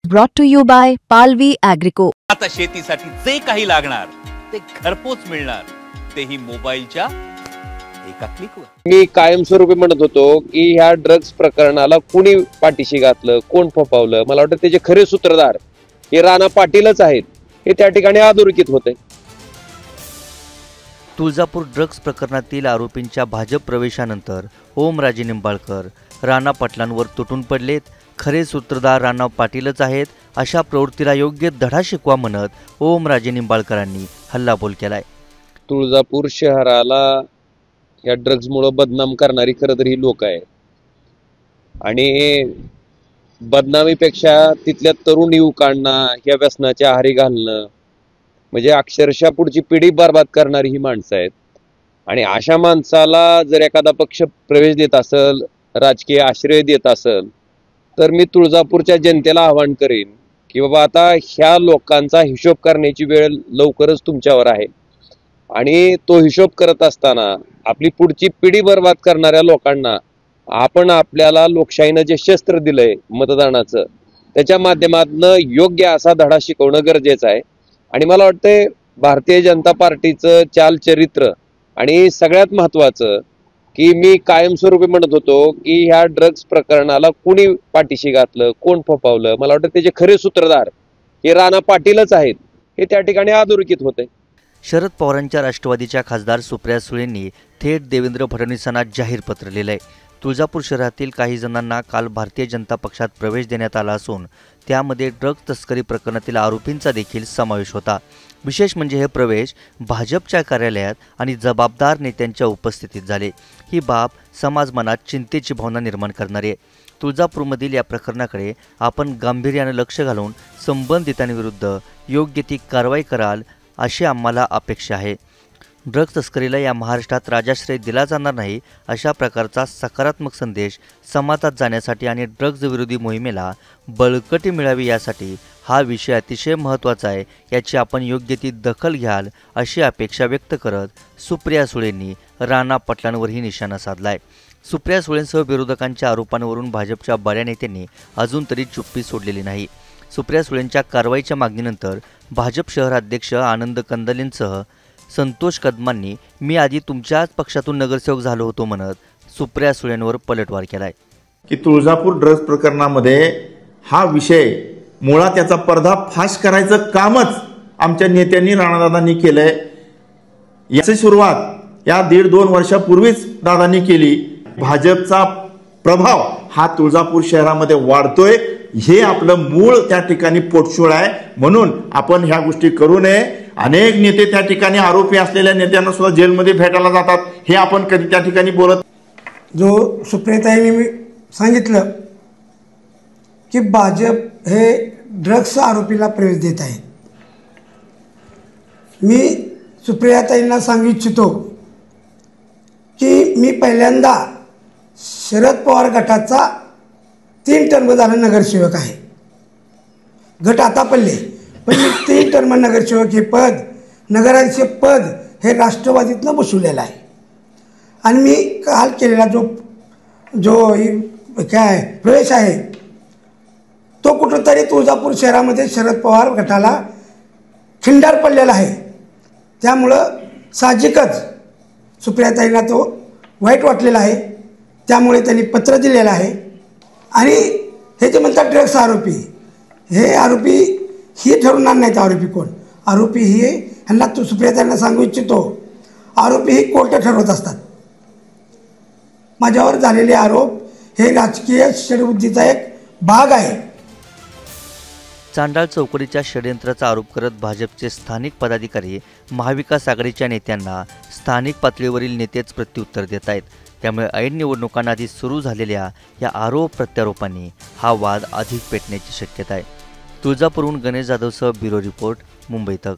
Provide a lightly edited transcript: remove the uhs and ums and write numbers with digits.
Brought to you by Palvi Agrico. आता शेतीसाठी जे काही लागणार ते घरपोच मिळणार, तेही मोबाईलच्या एका क्लिकवर। मी कायमस्वरूपी म्हणत होतो की ह्या ड्रग्ज प्रकरणाला कोणी पाठीशी घातलं, कोण फोपावलं, मला वाटतं त्याचे खरे सूत्रधार हे राणा पाटीलच आहेत, हे त्या ठिकाणी अधोरेखित होते। तुळजापूर ड्रग्ज प्रकरणातील आरोपींच्या भाजप प्रवेशानंतर ओमराजे निंबाळकर राणा पाटलांवर तुटून पडलेत। खरे सूत्रधार राणा पाटीलच आहेत, अशा प्रवृत्तीला योग्य धडा शिकवा म्हणत ओमराजे निंबाळकरांनी हल्लाबोल केलाय। तुळजापूर शहराला या ड्रग्जमुळे बदनाम करणारी खरं तर ही लोक आहेत आणि बदनामीपेक्षा तिथल्या तरुण युवकांना या व्यसनाच्या आहारी घालणं म्हणजे अक्षरशः पुढची पिढी बर्बाद करणारी ही माणसं आहेत। आणि अशा माणसाला जर एखादा पक्ष प्रवेश देत असेल, राजकीय आश्रय देत असेल, तर मी तुळजापूरच्या जनतेला आवाहन करेन की बाबा आता ह्या लोकांचा हिशोब करण्याची वेळ लवकरच तुमच्यावर आहे आणि तो हिशोब करत असताना आपली पुढची पिढी बर्बाद करणाऱ्या लोकांना आपण आपल्याला लोकशाहीनं जे शस्त्र दिलंय मतदानाचं, त्याच्या माध्यमातून योग्य असा धडा शिकवणं गरजेचं आहे। आणि मला वाटतंय भारतीय जनता पार्टीचं चालचरित्र आणि सगळ्यात महत्त्वाचं की मी कायमस्वरूपी म्हणत होतो की ह्या ड्रग्ज प्रकरणाला कोणी पाठीशी घातलं, कोण फोपावलं, मला वाटतं त्याचे खरे सूत्रधार हे राणा पाटीलच आहेत, हे त्या ठिकाणी अधोरेखित होते। शरद पवारांच्या राष्ट्रवादीच्या खासदार सुप्रिया सुळेंनी थेट देवेंद्र फडणवीसांना जाहीर पत्र लिहिलंय। तुळजापूर शहरातील काही जणांना काल भारतीय जनता पक्षात प्रवेश देण्यात आला असून त्यामध्ये ड्रग्ज तस्करी प्रकरणातील आरोपींचा देखील समावेश होता। विशेष म्हणजे हे प्रवेश भाजपच्या कार्यालयात आणि जबाबदार नेत्यांच्या उपस्थितीत झाले। ही बाब समाज मनात चिंतेची भावना निर्माण करणारी आहे। तुळजापूरमधील या प्रकरणाकडे आपण गांभीर्याने लक्ष घालून संबंधितांविरुद्ध योग्य ती कारवाई कराल अशी आम्हाला अपेक्षा आहे। ड्रग्ज तस्करीला या महाराष्ट्रात राजाश्रय दिला जाणार नाही, अशा प्रकारचा सकारात्मक संदेश समाजात जाण्यासाठी आणि ड्रग्ज विरोधी मोहिमेला बळकटी मिळावी यासाठी हा विषय अतिशय महत्त्वाचा आहे, याची आपण योग्य ती दखल घ्याल अशी अपेक्षा व्यक्त करत सुप्रिया सुळेंनी राणा पाटलांवरही निशाणा साधलाय। सुप्रिया सुळेंसह विरोधकांच्या आरोपांवरून भाजपच्या बड्या नेत्यांनी अजून तरी चुप्पी सोडलेली नाही। सुप्रिया सुळेंच्या कारवाईच्या मागणीनंतर भाजप शहर अध्यक्ष आनंद कंदलेंसह संतोष कदमांनी मी आधी तुमच्याच पक्षातून नगरसेवक झालो होतो म्हणत सुप्रिया सुळेंवर पलटवार केलाय की तुळजापूर ड्रग्ज प्रकरणामध्ये हा विषय मुळात त्याचा पर्दाफाश करायचं कामच आमच्या नेत्यांनी राणादादांनी केलंय। याची सुरुवात या 1.5-2 वर्षापूर्वीच दादांनी केली। भाजपचा प्रभाव हा तुळजापूर शहरामध्ये वाढतोय, हे आपलं मूळ त्या ठिकाणी पोटशूळ आहे, म्हणून आपण ह्या गोष्टी करू नये। अनेक नेते त्या ठिकाणी आरोपी असलेल्या नेत्यांना सुद्धा जेलमध्ये भेटायला जातात, हे आपण कधी त्या ठिकाणी बोलत। जो सुप्रियाताईंनी सांगितलं की भाजप हे ड्रग्स आरोपीला प्रवेश देत आहे, मी सुप्रियाताईंना सांगू इच्छितो की मी पहिल्यांदा शरद पवार गटाचा 3 टर्म झाला नगरसेवक आहे। गट आता पडले, पण मी 3 टर्म नगरसेवक हे पद, नगराध्यक्ष पद हे राष्ट्रवादीतनं बसवलेलं आहे। आणि मी काल केलेला जो काय प्रवेश आहे तो कुठंतरी तुळजापूर शहरामध्ये शरद पवार गटाला खिंडार पडलेला आहे। त्यामुळं साहजिकच सुप्रियाताईंना तो वाईट वाटलेला आहे, त्यामुळे त्यांनी पत्र दिलेलं आहे। आणि हे जे म्हणतात ड्रग्स आरोपी, हे आरोपी ही ठरवणार नाहीत आरोपी कोण। आरोपी ही ह्यांना तो सुप्रियाताईंना सांगू इच्छितो, आरोपी ही कोर्ट ठरवत असतात। माझ्यावर झालेले आरोप हे राजकीय षडबुद्धीचा एक भाग आहे। चांडाळ चौकडीच्या षडयंत्राचा आरोप करत भाजपचे स्थानिक पदाधिकारी महाविकास आघाडीच्या नेत्यांना स्थानिक पातळीवरील नेतेच प्रत्युत्तर देत आहेत। त्यामुळे ऐन निवडणुकांआधी सुरू झालेल्या या आरोप प्रत्यारोपांनी हा वाद अधिक पेटण्याची शक्यता आहे। तुळजापूरहून गणेश जाधवसह ब्युरो रिपोर्ट, मुंबई तक।